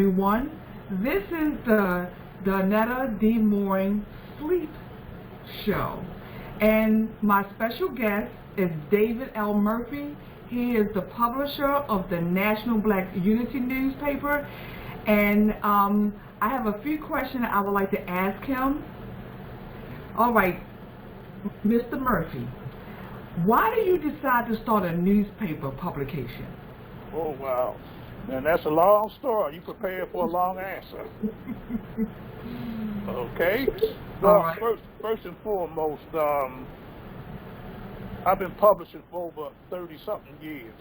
everyone. This is the Donetta D. Mooring Sleep Show. And my special guest is David L. Murphy. He is the publisher of the National Black Unity newspaper. And I have a few questions I would like to ask him. All right, Mr. Murphy, why did you decide to start a newspaper publication? Oh, wow. And that's a long story. You prepared for a long answer. Okay. Well, All right. first and foremost, I've been publishing for over 30-something years.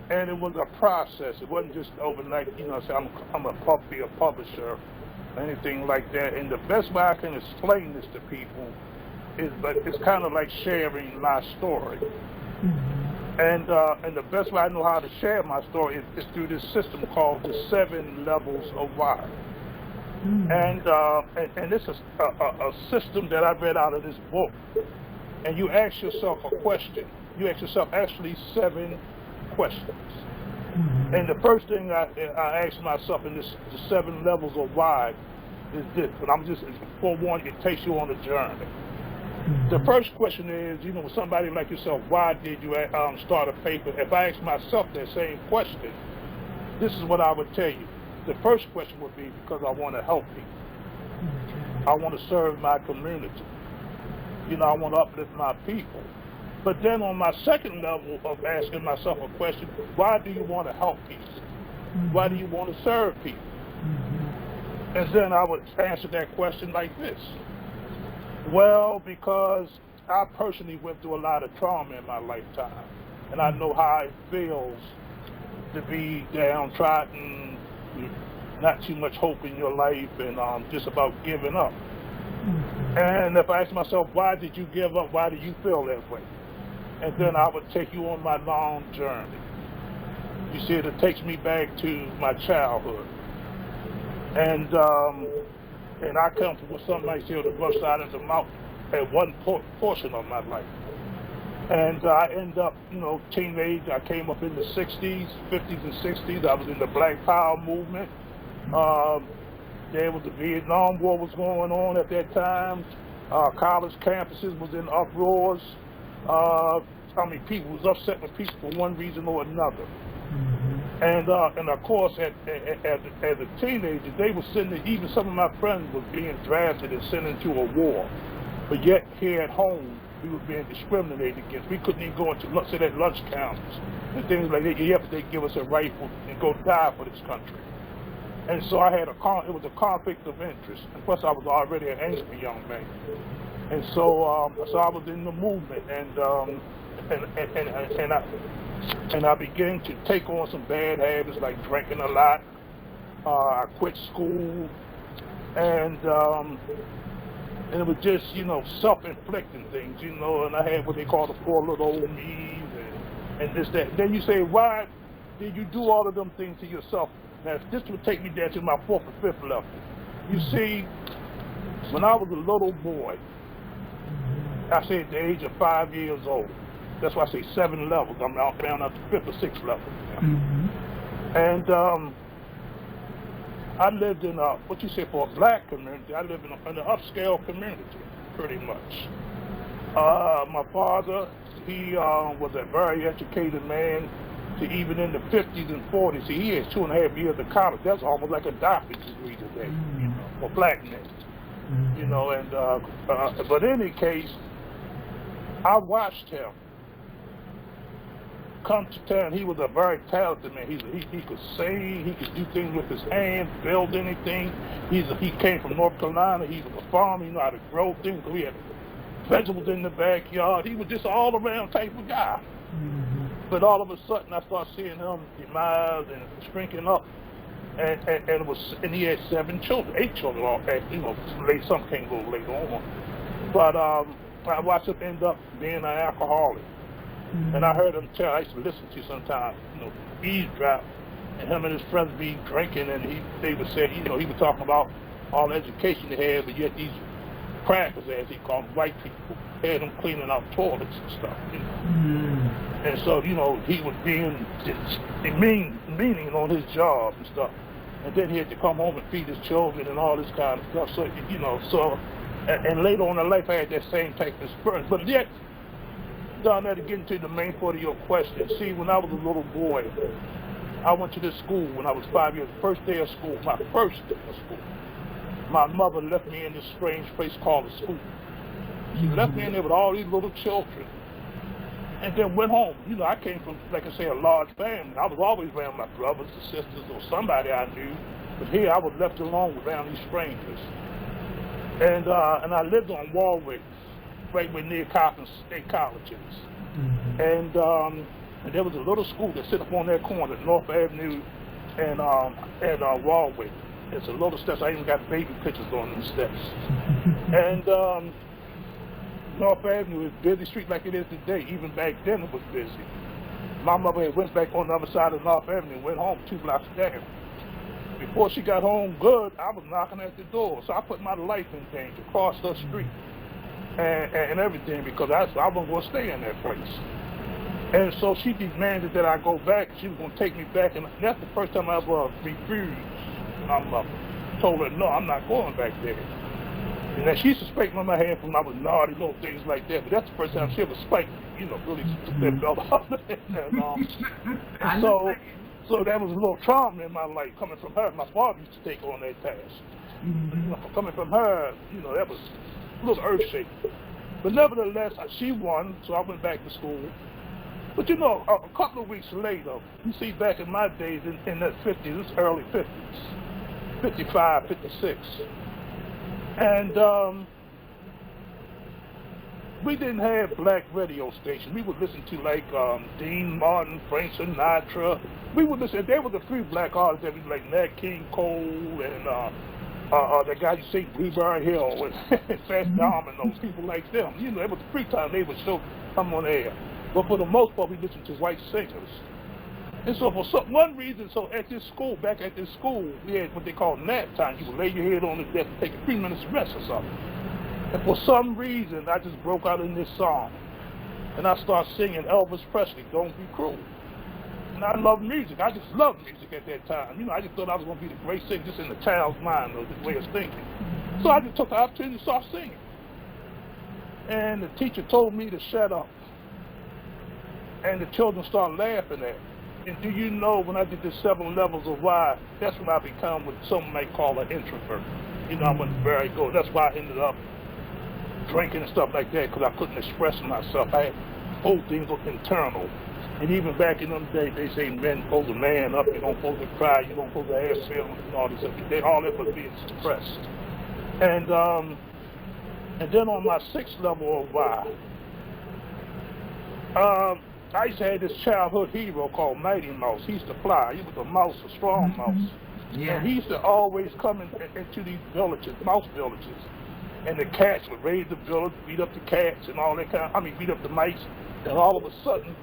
And it was a process. It wasn't just overnight, say I'm a publisher, anything like that. And the best way I can explain this to people is, but it's kind of like sharing my story. And the best way I know how to share my story is through this system called the 7 levels of why. And this is a system that I read out of this book. And you ask yourself a question. You ask yourself actually 7 questions. And the first thing I ask myself in the 7 levels of why is this. But I'm just forewarning you, it takes you on a journey. The first question is, with somebody like yourself, why did you start a paper? If I ask myself that same question, this is what I would tell you. The first question would be because I want to help people. I want to serve my community. I want to uplift my people. But then on my second level of asking myself a question, why do you want to help people? Why do you want to serve people? And then I would answer that question like this. Well, because I personally went through a lot of trauma in my lifetime, and I know how it feels to be downtrodden, not too much hope in your life, and just about giving up. And if I ask myself, why did you give up? Why do you feel that way? And then I would take you on my long journey. You see, it takes me back to my childhood. And I come from what some might say on the rough side of the mountain at one portion of my life. And I end up, teenage. I came up in the 60s, 50s and 60s. I was in the Black Power movement. There was the Vietnam War was going on at that time. College campuses was in uproars. People was upset with people for one reason or another. And of course, as a teenager, they were sending, even some of my friends were being drafted and sent into a war. But yet, here at home, we were being discriminated against. We couldn't even go into, let's say, that lunch counters and things like that. Yet, they give us a rifle and go die for this country. And so I had it was a conflict of interest. And plus, I was already an angry young man. And so, I was in the movement, and I began to take on some bad habits like drinking a lot. I quit school, and it was just, self-inflicting things, and I had what they call the 4 little old me's and this, that. Then you say, why did you do all of them things to yourself? Now, this would take me down to my 4th or 5th level. You see, when I was a little boy, I say at the age of 5 years old, that's why I say 7 levels. I'm now down at the 5th or 6th level. And I lived in for a black community, I lived in an upscale community, pretty much. My father, he was a very educated man. Even in the 50s and 40s, he had 2.5 years of college. That's almost like a doctorate degree today, for black men. But in any case, I watched him come to town. He was a very talented man. He could sing, he could do things with his hands, build anything. He came from North Carolina. He was a farmer. He knew how to grow things. We had vegetables in the backyard. He was just all around type of guy. But all of a sudden, I started seeing him demise and shrinking up, and he had 7 children, 8 children. Late some came a little later on. But I watched him end up being an alcoholic, and I heard him tell. I used to listen to sometimes, eavesdrop, and him and his friends be drinking, and they would say, he was talking about all the education they had, but yet these crackers, as he called them, white people, had them cleaning out toilets and stuff. And so, he was being meaning on his job and stuff. And then he had to come home and feed his children and all this kind of stuff. So, you know, so, and later on in life, I had that same type of experience. But yet, down there to get into the main part of your question, see, when I was a little boy, I went to this school when I was 5 years, first day of school, my first day of school. My mother left me in this strange place called a school. She left me in there with all these little children and then went home. You know, I came from, like I say, a large family. I was always around my brothers and sisters or somebody I knew. But here I was left alone around these strangers. And I lived on Warwick, right where near Coppin State College is. And there was a little school that sit up on that corner, North Avenue and Warwick. It's a little steps. I even got baby pictures on them steps. And North Avenue is a busy street like it is today. Even back then it was busy. My mother had went back on the other side of North Avenue and went home 2 blocks down. Before she got home good, I was knocking at the door. So I put my life in danger, across the street and everything, because I wasn't going to stay in that place. And so she demanded that I go back. She was going to take me back, and that's the first time I ever refused. I told her, no, I'm not going back there. And then she suspected on my hand from I was naughty, little things like that. But that's the first time she ever spiked me, you know, really took that belt out. And so that was a little trauma in my life coming from her. My father used to take on that task. You know, coming from her, you know, that was a little earth-shaking. But nevertheless, she won, so I went back to school. But you know, a couple of weeks later, you see, back in my days, in the 50s, this early 50s, 55, 56, and we didn't have black radio stations. We would listen to like Dean Martin, Frank Sinatra. We would listen. There were the 3 black artists that we like, Nat King Cole and the guy you see, Blueberry Hill and Fast Dominoes, people like them. You know, it was the free time they would still come on air. But for the most part, we listened to white singers. And so for one reason, so at this school, back at this school, we had what they call nap time. You would lay your head on the desk and take a 3 minutes rest or something. And for some reason, I just broke out in this song. And I started singing Elvis Presley, Don't Be Cruel. And I love music. I just loved music at that time. You know, I just thought I was going to be the great singer just in the child's mind or the way of thinking. So I just took the opportunity to start singing. And the teacher told me to shut up. And the children started laughing at me. And do you know, when I did the 7 levels of why, that's when I become what some might call an introvert. You know, I wasn't very good. That's why I ended up drinking and stuff like that, because I couldn't express myself. I had whole things were internal. And even back in them days, they say men supposed to man up, you don't supposed to cry, you don't supposed to have feelings and all this stuff. All that was being suppressed. And then on my 6th level of why, I used to have this childhood hero called Mighty Mouse. He used to fly. He was a mouse, a strong mouse. Yeah. And he used to always come into these villages, mouse villages. And the cats would raid the village, beat up the cats and all that beat up the mice. And all of a sudden,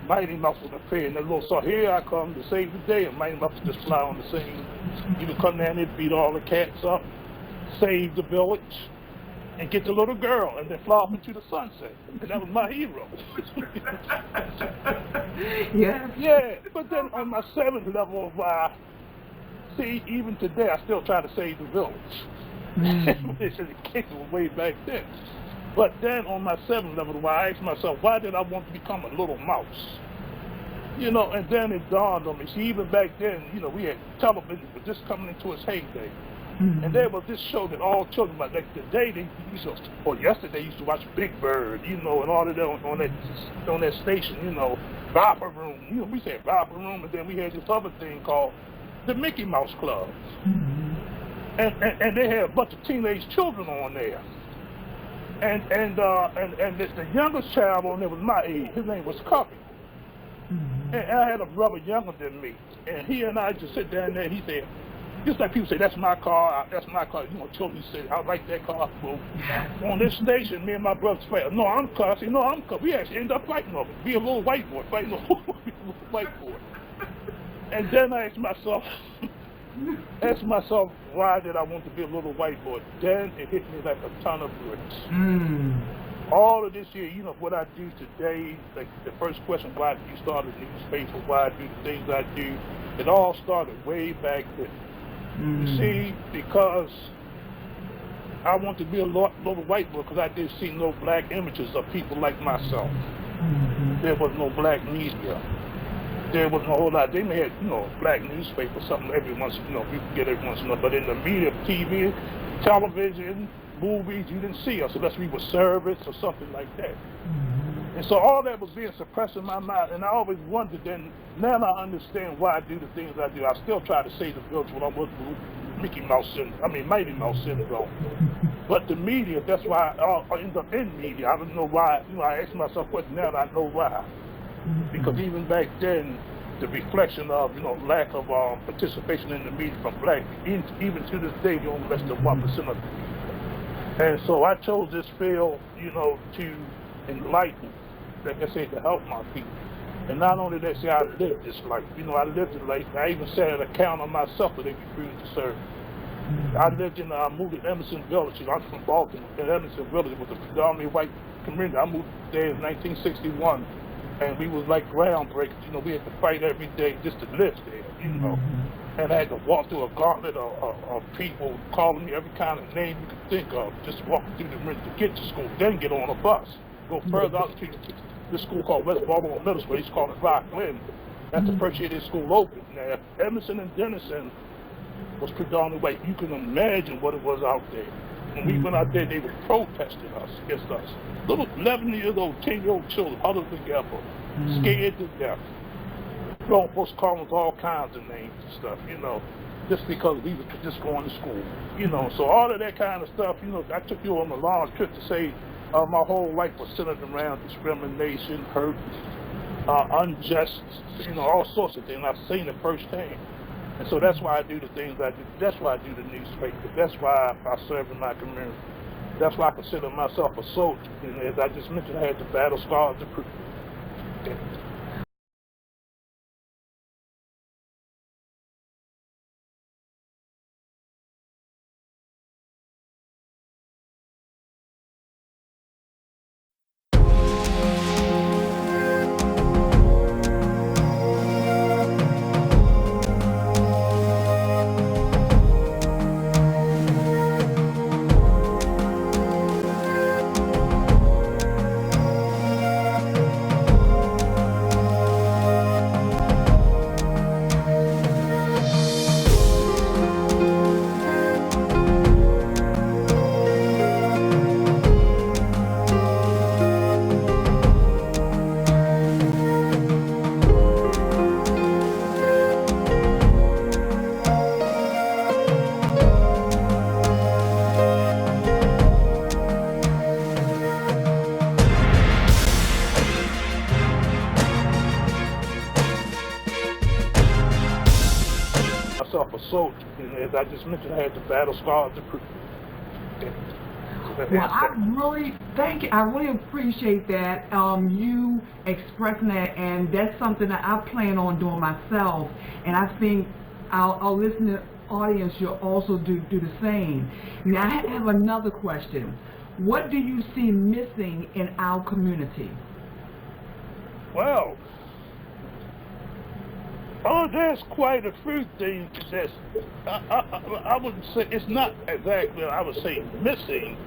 Mighty Mouse would appear. And the little so here I come to save the day. And Mighty Mouse would just fly on the scene. He would come down there, beat all the cats up, save the village, and get the little girl, and then fly off into the sunset. And that was my hero. Yeah. Yeah, but then on my 7th level of why, see, even today, I still try to save the village. It's a case of way back then. But then on my 7th level of why, I asked myself, why did I want to become a little mouse? You know, and then it dawned on me. See, even back then, you know, we had television was just coming into its heyday. And there was this show that all children, like today, they used to, or yesterday, used to watch Big Bird, you know, and all of that on that station, you know, Romper Room. You know, we said Romper Room, and then we had this other thing called the Mickey Mouse Club. And they had a bunch of teenage children on there. And the youngest child on there was my age. His name was Cuppy. And I had a brother younger than me. And he and I just sit down there, and he said, just like people say, that's my car, you know, children say, I like that car. Well, on this station, me and my brother say, no, I'm car. I say, no, I'm car. We actually end up fighting over it. Be a little white boy, fighting over a white boy. And then I asked myself, why did I want to be a little white boy? Then it hit me like a ton of bricks. all of this year, you know, what I do today, like the first question, why did you start a newspaper, why I do the things I do, it all started way back then. You see, because I want to be a little white boy, because I didn't see no black images of people like myself. There was no black media. There wasn't a whole lot. They may have, you know, black newspaper, something every once, you know, you can get every once in a while. But in the media, TV, television, movies, you didn't see us unless we were service or something like that. And so all that was being suppressed in my mind, and I always wondered. Then now I understand why I do the things I do. I still try to say the village when I was Mickey Mouse syndrome. But the media, that's why I end up in media. I don't know why. You know, I ask myself questions now, and I know why. Because even back then, the reflection of, you know, lack of participation in the media from black, even to this day, we're only less than 1% of the people. And so I chose this field, you know, to enlighten, like I said, to help my people. And not only that, say I lived this life. You know, I lived the life. I even set an account on myself that they refused to serve. I lived in, moved to Emerson Village. I'm from Baltimore. In Emerson Village, it was a predominantly white community. I moved there in 1961. And we was like groundbreakers. You know, we had to fight every day just to live there, you know. And I had to walk through a gauntlet of people calling me every kind of name you could think of, just walking through the ring to get to school, then get on a bus. Go further out to this school called West Baltimore Middle School. They used to call it Rockland. That's the first year this school opened. Now, Emerson and Denison was predominantly white. You can imagine what it was out there. When we went out there, they were protesting us, against us. Little 11-year-old, 10-year-old children huddled together, scared to death. Grown folks calling us all kinds of names and stuff, you know, just because we were just going to school, you know. So all of that kind of stuff, you know, I took you on a long trip to say my whole life was centered around discrimination, hurt, unjust, you know, all sorts of things. I've seen it firsthand. And so that's why I do the things I do. That's why I do the newspaper. That's why I serve in my community. That's why I consider myself a soldier. And as I just mentioned, I had the battle scars to prove. Myself a soldier, and as I just mentioned, I had the battle scars to prove. Well, I really thank you. I really appreciate that you expressing that, and that's something that I plan on doing myself. And I think our listening audience should also do the same. Now, I have another question. What do you see missing in our community? Well, there's quite a few things that's, I wouldn't say, it's not exactly, I would say missing.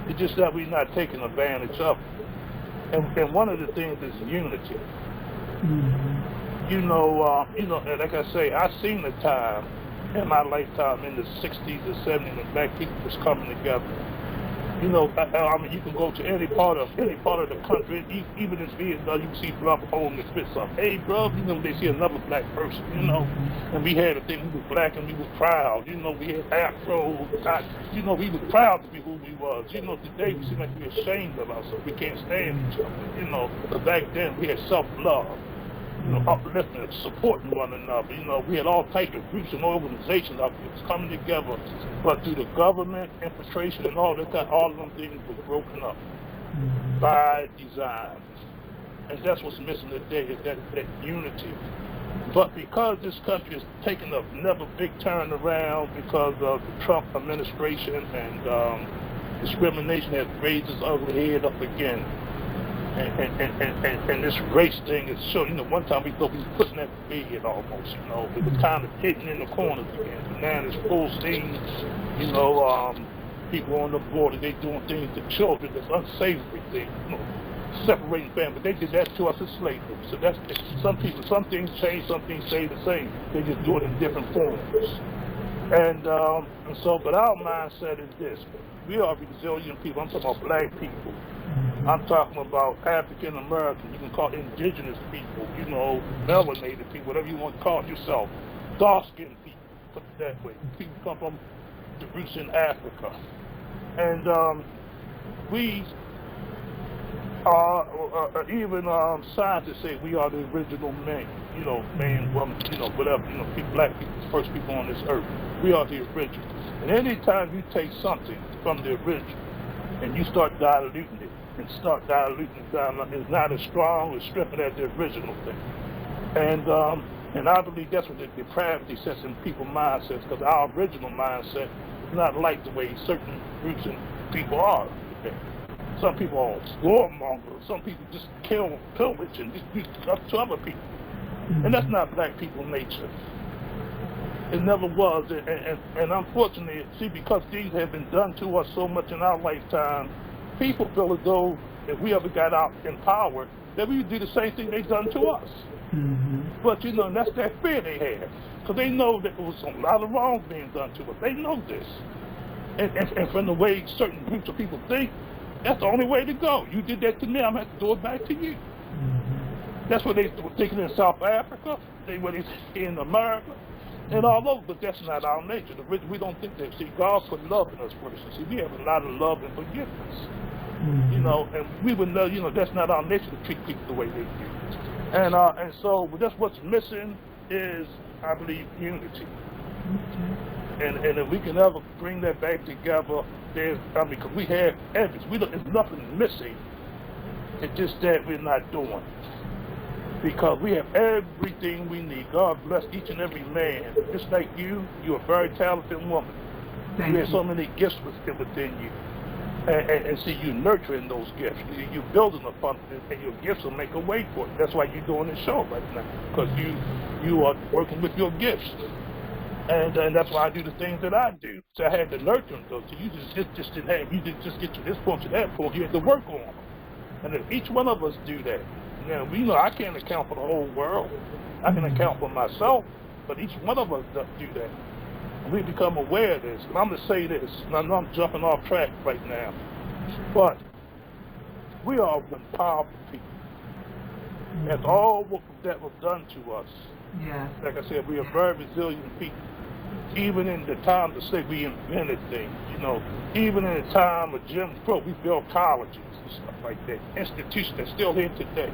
It's just that we're not taking advantage of it. And one of the things is unity. You know, like I say, I seen the time in my lifetime in the 60s and 70s when black people was coming together. You know, I mean, you can go to any part of the country, even in Vietnam, you can see brother holding his fist up. Hey, bro, you know, they see another black person, you know. And we had a thing, we were black and we were proud. You know, we had afro, you know, we were proud to be who we was. You know, today we seem like we're ashamed of ourselves. We can't stand each other, you know. But back then we had self-love. You know, uplifting, supporting one another. You know, we had all types of groups and organizations that was coming together, but through the government infiltration and all that, all of them things were broken up by design. And that's what's missing today, is that unity. But because this country is taking another big turn around because of the Trump administration and discrimination has raised its ugly head up again. And this race thing is so, one time we thought we was putting that to bed almost, it was kind of hidden in the corners again. But now it's full steam, people on the border, they doing things to children, that's unsavory things, separating families. They did that to us as slavery. So that's, some things change, some things stay the same. They just do it in different forms. But our mindset is this. We are resilient people. I'm talking about black people. I'm talking about African American. You can call it indigenous people, melanated people, whatever you want to call yourself. Dark-skinned people, put it that way. People come from the roots in Africa. And we are, even scientists say we are the original man, man, woman, whatever, black people, the first people on this earth. We are the original. And anytime you take something from the original and you start diluting it, down, it's not as strong or stripping as the original thing. And I believe that's what the depravity sets in people's mindsets, because our original mindset is not like the way certain groups and people are today. Some people are warmongers, some people just kill, pillage, and just do stuff to other people. And that's not black people's nature. It never was, and unfortunately, see, because things have been done to us so much in our lifetime, people feel as though if we ever got out in power, that we would do the same thing they done to us. But, and that's that fear they have, because they know that there was a lot of wrong being done to us. They know this. And from the way certain groups of people think, that's the only way to go. You did that to me, I'm going to have to do it back to you. That's what they were thinking in South Africa, what they say in America, and all over, but that's not our nature. We don't think that. See, God put love in us first. See, we have a lot of love and forgiveness. And we would know, that's not our nature to treat people the way they do. And so that's what's missing is, I believe, unity. And if we can ever bring that back together, because we have evidence, there's nothing missing. It's just that we're not doing. Because we have everything we need. God bless each and every man. Just like you're a very talented woman. You have so many gifts within you. And see, you nurturing those gifts. You're building upon it, and your gifts will make a way for it. That's why you're doing this show right now. Because you are working with your gifts. And that's why I do the things that I do. So I had to nurture them, though. So you just didn't have, you didn't just get to this point to that point. You had to work on them. And if each one of us do that, now, I can't account for the whole world. I can account for myself, but each one of us does do that. And we become aware of this. And I'm going to say this, and I know I'm jumping off track right now, but we are one powerful people. That's all that was done to us. Yeah. Like I said, we are very resilient people. Even in the time to say we invented things, even in the time of Jim Crow, we built colleges and stuff like that. Institutions that's still here today.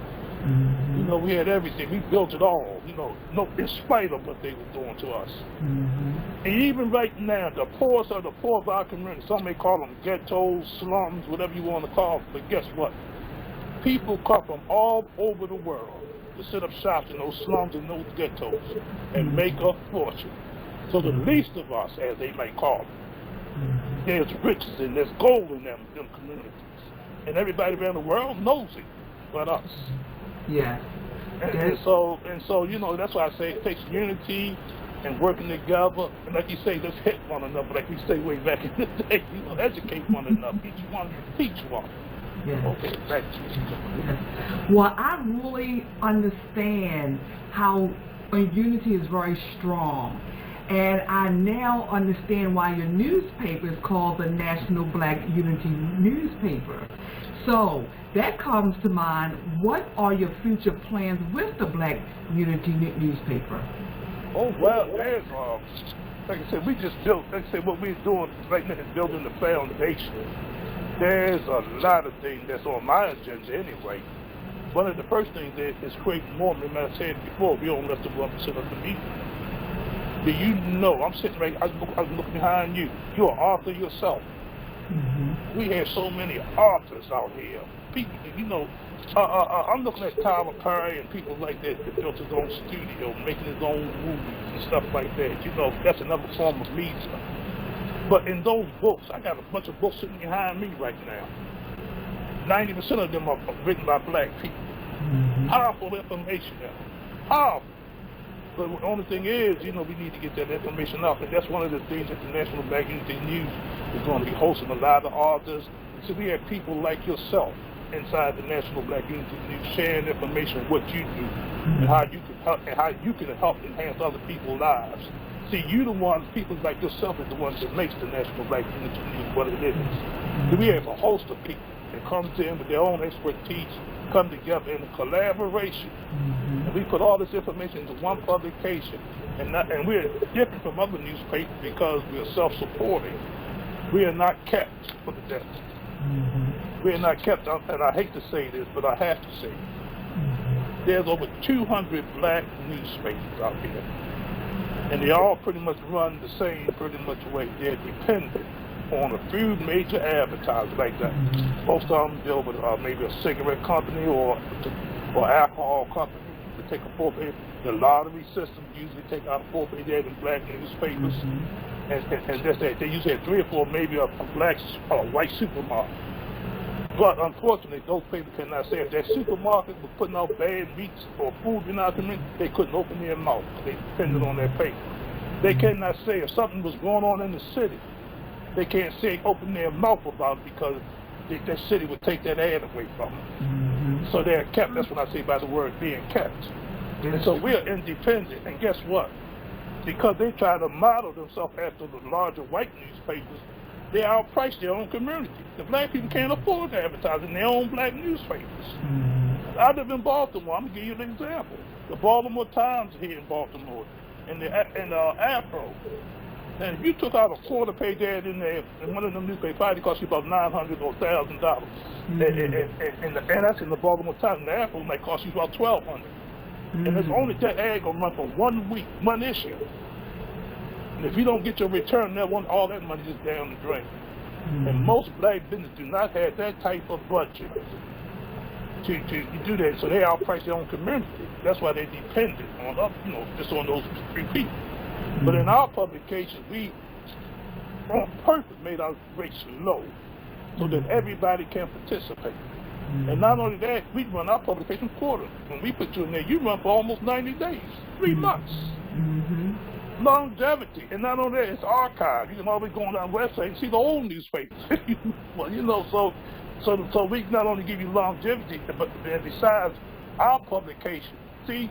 We had everything. We built it all, in spite of what they were doing to us. And even right now, the poorest of the poor of our community, some may call them ghettos, slums, whatever you want to call them, but guess what? People come from all over the world to set up shop in those slums and those ghettos and make a fortune. So the least of us, as they might call them, there's riches and there's gold in them communities. And everybody around the world knows it but us. Yeah. And so, that's why I say it takes unity and working together. And like you say, let's hit one another, like we say way back in the day, educate one another. Each one teach one. Yeah. Okay, back to you. Yes. Well, I really understand how unity is very strong. And I now understand why your newspaper is called the National Black Unity Newspaper. So that comes to mind, what are your future plans with the Black Unity Newspaper? Oh, well, there's, like I said, we just built, like I said, what we're doing right now is building the foundation. There's a lot of things that's on my agenda anyway. One of the first things is creating more, as I said before, we don't let the 1% of the meeting. Do you know, I'm sitting right, I was looking behind you. You're an author yourself. We have so many authors out here. People, I'm looking at Tyler Perry and people like that built his own studio, making his own movies and stuff like that. That's another form of media. But in those books, I got a bunch of books sitting behind me right now. 90% of them are written by black people. Powerful information there. Powerful. But the only thing is, we need to get that information out. And that's one of the things that the National Black Unity News is going to be hosting a lot of authors. So we have people like yourself inside the National Black Unity News sharing information, what you do, and how you can help enhance other people's lives. See, people like yourself is the ones that makes the National Black Unity News what it is. So we have a host of people that come to in with their own expertise, come together in a collaboration. And we put all this information into one publication. And we're different from other newspapers because we are self-supporting. We are not kept for the death. We are not kept, and I hate to say this, but I have to say it. There's over 200 black newspapers out here. And they all pretty much run the same pretty much way. They're dependent on a few major advertisers like that. Most of them deal with maybe a cigarette company or alcohol company to take a full-page. The lottery system usually take out a full-page ad in black newspapers. And just that they usually have 3 or 4, maybe a black or white supermarket. But unfortunately, those papers cannot say if that supermarket was putting out bad meats or food in our community, they couldn't open their mouth. They depended on their paper. They cannot say if something was going on in the city, they can't say open their mouth about it because that city would take that ad away from them. So they're kept. That's what I say by the word being kept. And so we're independent. And guess what? Because they try to model themselves after the larger white newspapers, they outprice their own community. The black people can't afford to advertise in their own black newspapers. I live in Baltimore. I'm gonna give you an example. The Baltimore Times here in Baltimore, and the Afro. And if you took out a quarter-page ad in there in one of them newspapers, probably cost you about $900 or $1,000. And that's in the Baltimore Times. The Afro might cost you about $1,200. And it's only that ad gonna run for 1 week, one issue. And if you don't get your return, all that money is down the drain. And most black businesses do not have that type of budget to do that, so they outprice their own community. That's why they're dependent on us, just on those 3 people. But in our publication, we on purpose made our rates low so that everybody can participate. And not only that, we run our publication quarterly. When we put you in there, you run for almost 90 days, 3 months. Longevity. And not only that, it's archived. You can always go on our website and see the old newspapers. Well, so we not only give you longevity, but besides our publication, see,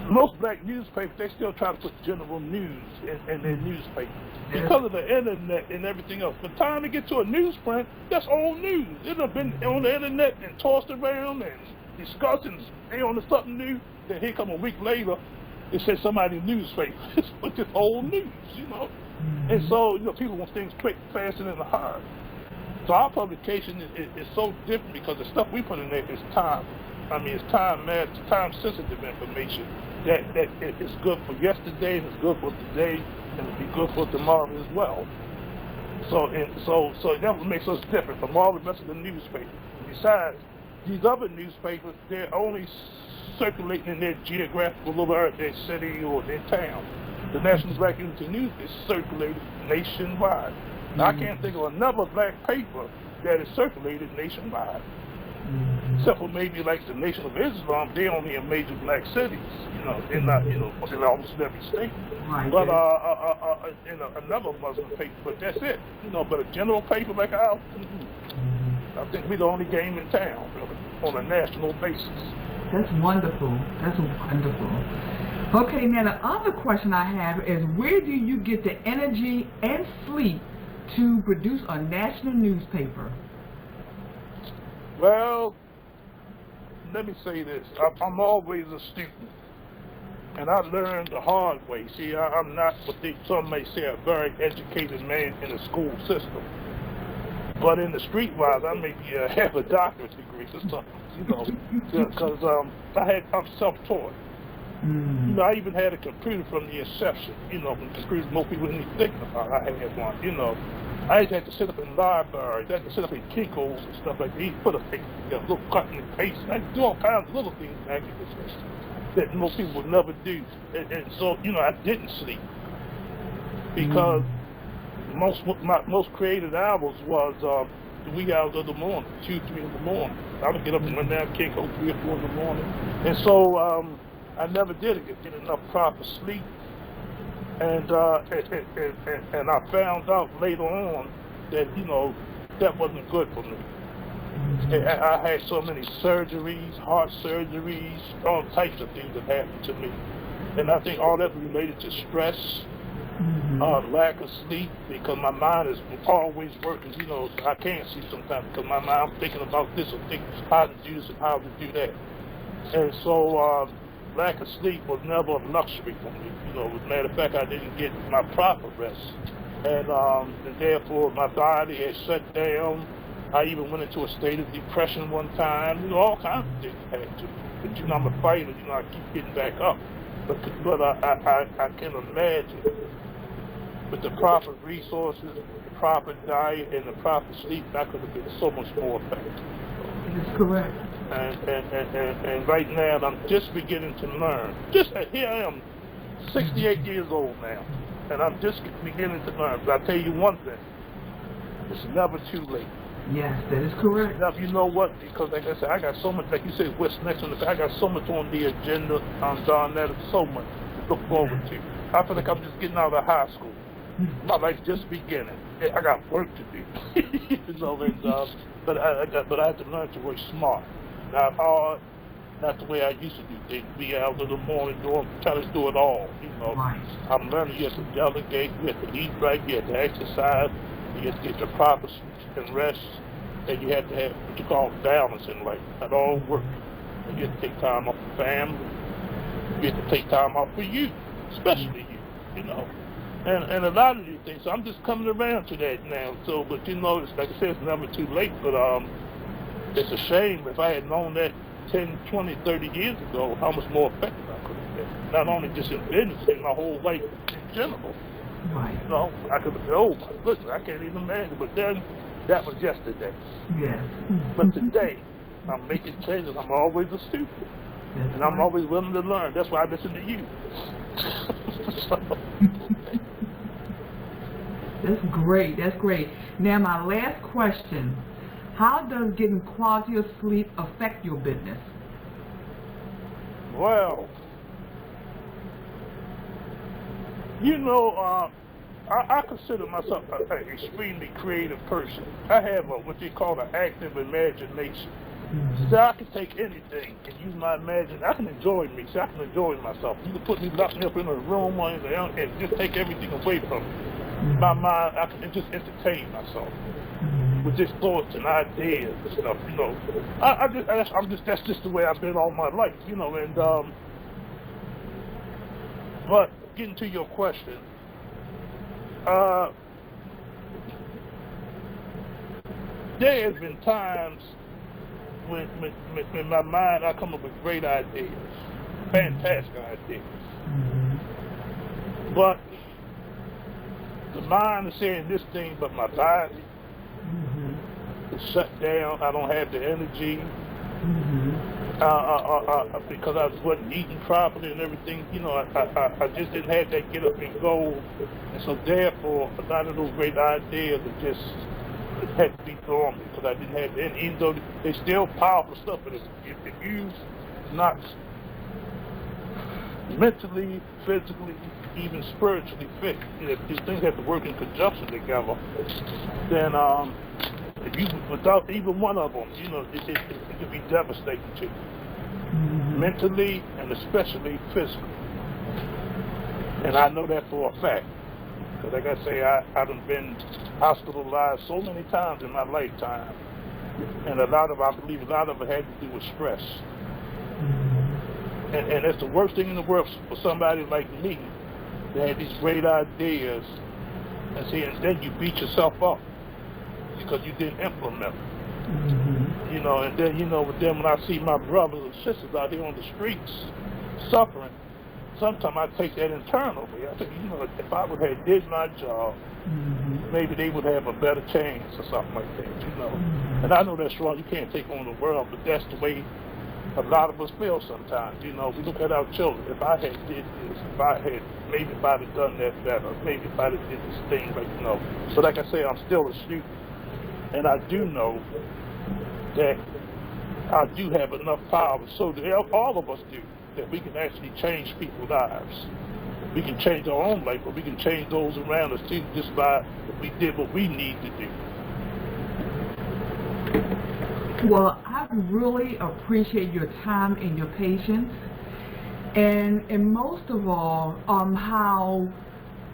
most black newspapers, they still try to put general news in their newspapers. Because of the internet and everything else. By the time they get to a newsprint, that's old news. It have been on the internet and tossed around and discussed and they on to something new. Then here come a week later, it says somebody's newspaper. It's just old news, And so, people want things quick, fast, and hard. So our publication is so different because the stuff we put in there is time. It's time-sensitive information that is good for yesterday and it's good for today and it'll be good for tomorrow as well. So that what makes us different from all the rest of the newspapers. Besides, these other newspapers, they're only circulating in their geographical area, their city or their town. The National Black Unity News is circulated nationwide. Now, I can't think of another black paper that is circulated nationwide. Except for maybe like the Nation of Islam, they're only in major black cities, they're not, in almost every state. But another Muslim paper, but that's it. But a general paper like ours, I think we're the only game in town, on a national basis. That's wonderful. That's wonderful. Okay, now the other question I have is, where do you get the energy and sleep to produce a national newspaper? Well, let me say this. I'm always a student, and I learned the hard way. See, I'm not what some may say a very educated man in the school system. But in the streetwise, I may be have a doctorate degree or something, because I'm self-taught. I even had a computer from the inception, from computers most people didn't even think about. I had one, I had to sit up in libraries, I had to sit up in Kinko's and stuff like that. He put a little cutting and paste. I do all kinds of little things back in this that most people would never do. And so, I didn't sleep. because most creative hours was the wee hours of the morning, 2, 3 in the morning. I would get up and run down, can't go 3 or 4 in the morning, and so I never did get enough proper sleep, and I found out later on that that wasn't good for me. I had so many surgeries, heart surgeries, all types of things that happened to me. And I think all that related to stress, lack of sleep, because my mind is always working. I can't sleep sometimes because my mind, I'm thinking about this or thinking how to do this and how to do that. And so lack of sleep was never a luxury for me. As a matter of fact, I didn't get my proper rest. And therefore my body had shut down. I even went into a state of depression one time. All kinds of things happened to me. But I'm a fighter. I keep getting back up. But I can imagine with the proper resources, the proper diet, and the proper sleep, that could have been so much more effective. That's correct. And right now, I'm just beginning to learn. Here I am, 68 years old now, and I'm just beginning to learn. But I tell you one thing: it's never too late. Yes, that is correct. Now, you know what? Because like I said, I got so much, like you said, what's next on the, I got so much on the agenda on Darnetta, so much to look forward to. I feel like I'm just getting out of high school. My life's just beginning. I got work to do. But I have to learn to work smart, not hard, not the way I used to do things. Be out in the morning, try to do it all. Right. I'm learning you have to delegate, you have to eat right, you have to exercise, you have to get your proper sleep and rest, and you have to have what you call balance in life. That all work. And you have to take time off for family. You have to take time off for you, especially you. And a lot of these things. So I'm just coming around to that now. So, but it's like I said, it's never too late. But it's a shame if I had known that 10, 20, 30 years ago, how much more effective I could have been. Not only just in business, in my whole life in general. Right. I could have said, oh my goodness, I can't even imagine. But then, that was yesterday. Yes. But today, I'm making changes. I'm always a student. That's and I'm always willing to learn. That's why I listen to you. That's great. That's great. Now, my last question. How does getting quality of sleep affect your business? Well, I consider myself an extremely creative person. I have what they call an active imagination. So I can take anything and use my imagination. I can enjoy me. See, I can enjoy myself. You can put me, lock me up in a room and just take everything away from me. My mind, I can just entertain myself with just thoughts and ideas and stuff. That's just the way I've been all my life. But getting to your question. There has been times when my mind, I come up with great ideas, fantastic ideas. But the mind is saying this thing, but my body is shut down. I don't have the energy. Because I wasn't eating properly and everything, I just didn't have that get up and go. And so therefore, a lot of those great ideas just had to be thrown because I didn't have, and even though they're still powerful stuff, but if you not mentally, physically, even spiritually fit, if these things have to work in conjunction together, then if you, without even one of them, it can be devastating to you, mentally and especially physically. And I know that for a fact. Because like I say, I've been hospitalized so many times in my lifetime. And I believe a lot of it had to do with stress. And it's the worst thing in the world for somebody like me that had these great ideas, and then you beat yourself up because you didn't implement them. And then when I see my brothers and sisters out here on the streets suffering, sometimes I take that internally. I think, if I would have did my job, maybe they would have a better chance or something like that, And I know that's wrong. You can't take on the world, but that's the way a lot of us fail sometimes. You know, we look at our children. If I had did this, maybe if I'd have done that better, maybe if I'd have did this thing, but you know. So like I say, I'm still a student, and I do know that I do have enough power, so that all of us do, that we can actually change people's lives. We can change our own life, but we can change those around us too, just by if we did what we need to do. Well, I really appreciate your time and your patience, and most of all, how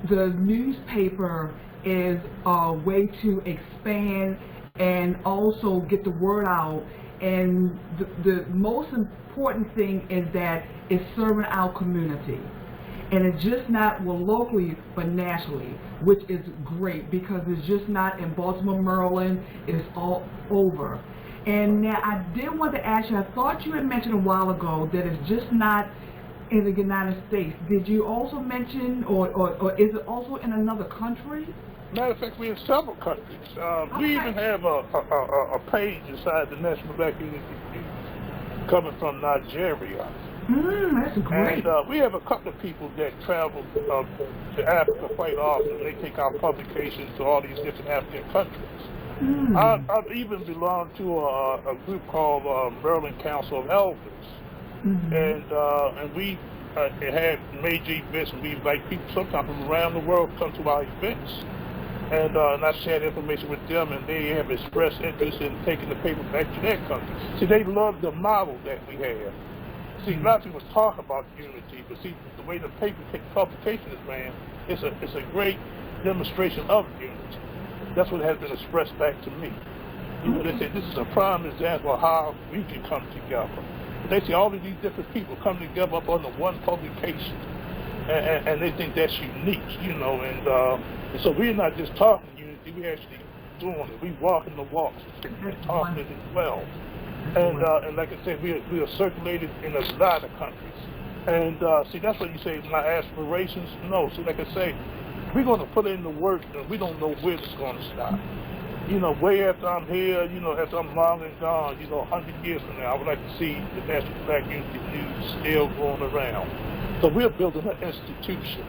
the newspaper is a way to expand and also get the word out. And the most important thing is that it's serving our community. And it's just not, well, locally, but nationally, which is great because it's just not in Baltimore, Maryland, it's all over. And now I did want to ask you, I thought you had mentioned a while ago that it's just not in the United States. Did you also mention, or is it also in another country? Matter of fact, we're in several countries. We even have a page inside the National Black Unity News coming from Nigeria. That's great. And we have a couple of people that travel to Africa quite often. They take our publications to all these different African countries. I've even belonged to a group called Maryland Council of Elders, and we had major events, and we invite people sometimes from around the world to come to our events. And I shared information with them, and they have expressed interest in taking the paper back to their country. See, they love the model that we have. See, a lot of people talk about unity, but see, the way the paper publication is ran, it's a great demonstration of unity. That's what has been expressed back to me. You know, they say this is a prime example of how we can come together. They see all of these different people come together up under one publication, and they think that's unique, you know. And so we're not just talking unity; we actually doing it. We walking the walks and talking it as well. And like I said, we are circulated in a lot of countries. And see, that's what you say, my aspirations. No, see, like I say, we're going to put in the work, and we don't know where it's going to stop. You know, way after I'm here, you know, after I'm long and gone, you know, 100 years from now, I would like to see the National Black Unity News still going around. So we're building an institution.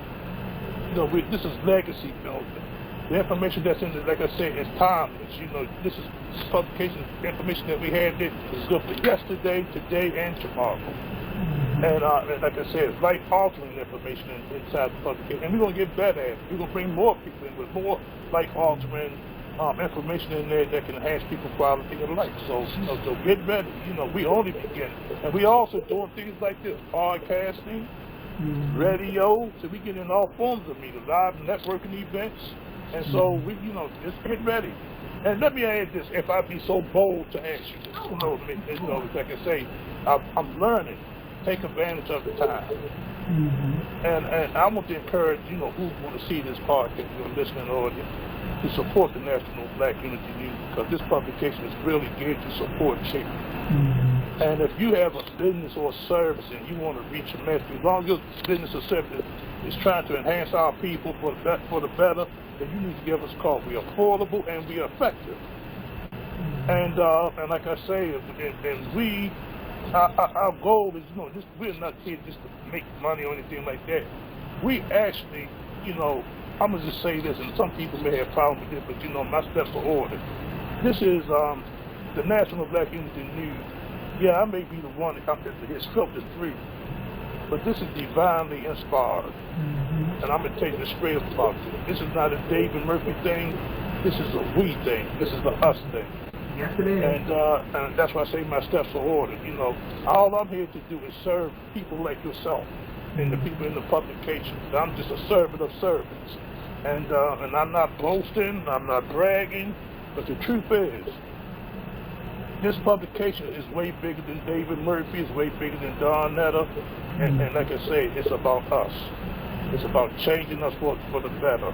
You know, this is legacy building. The information that's in it, like I said, is timeless. You know, this is publication information that we had that is good for yesterday, today, and tomorrow. And like I said, it's life-altering information inside the publication. And we're going to get better at it. We're going to bring more people in with more life-altering information in there that can enhance people's quality of life. So, you know, so get ready. You know, we only begin. And we also doing things like this, podcasting, radio. So we get in all forms of media, live networking events. And so we, you know, just get ready. And let me add this, if I be so bold to ask you this, you know, like I say, I'm learning. Take advantage of the time. And I want to encourage, you know, who want to see this podcast, your listening audience, to support the National Black Unity News, because this publication is really geared to support you. And if you have a business or a service and you want to reach a message, as long as your business or service is trying to enhance our people for the better, then you need to give us a call. We're affordable and we're effective. And like I say, and we, our goal is, you know, we're not here just to make money or anything like that. We actually, you know, I'm going to just say this, and some people may have problems with it, but, you know, my steps are ordered. This is the National Black Unity News. Yeah, I may be the one that his filter through, but this is divinely inspired. And I'm going to tell you the straight up about it. This is not a David Murphy thing. This is a we thing. This is the us thing. Yes, it is. And that's why I say my steps are ordered. You know, all I'm here to do is serve people like yourself and the people in the publication. I'm just a servant of servants. And I'm not boasting, I'm not bragging, but the truth is, this publication is way bigger than David Murphy, it's way bigger than Don Netta, and like I say, it's about us. It's about changing us for the better.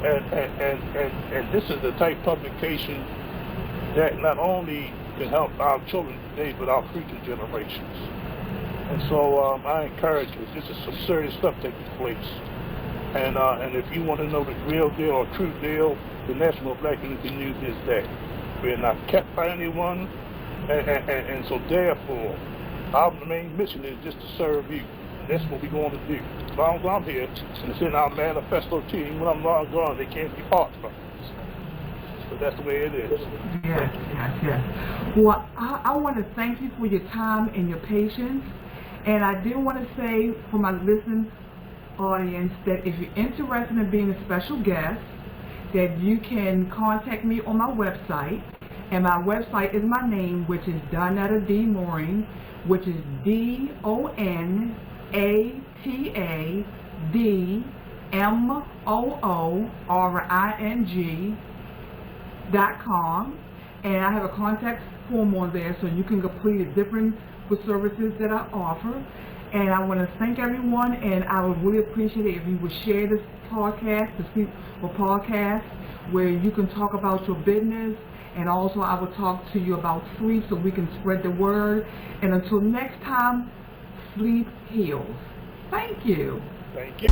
And this is the type of publication that not only can help our children today, but our future generations. And so I encourage you, this is some serious stuff taking place. And if you want to know the real deal or true deal, the National Black Unity News is that. We're not kept by anyone, and so therefore, Our main mission is just to serve you. And that's what we're going to do. As long as I'm here, and it's in our manifesto team, when I'm long gone, they can't depart from us. So that's the way it is. Yes. Well, I want to thank you for your time and your patience. And I do want to say for my listening audience that if you're interested in being a special guest, that you can contact me on my website. And my website is my name, which is Donetta D. Mooring, which is DONATADMOORING.com. And I have a contact form on there so you can complete the different services that I offer. And I want to thank everyone, and I would really appreciate it if you would share this podcast, where you can talk about your business, and also I will talk to you about sleep so we can spread the word. And until next time, sleep heals. Thank you. Thank you.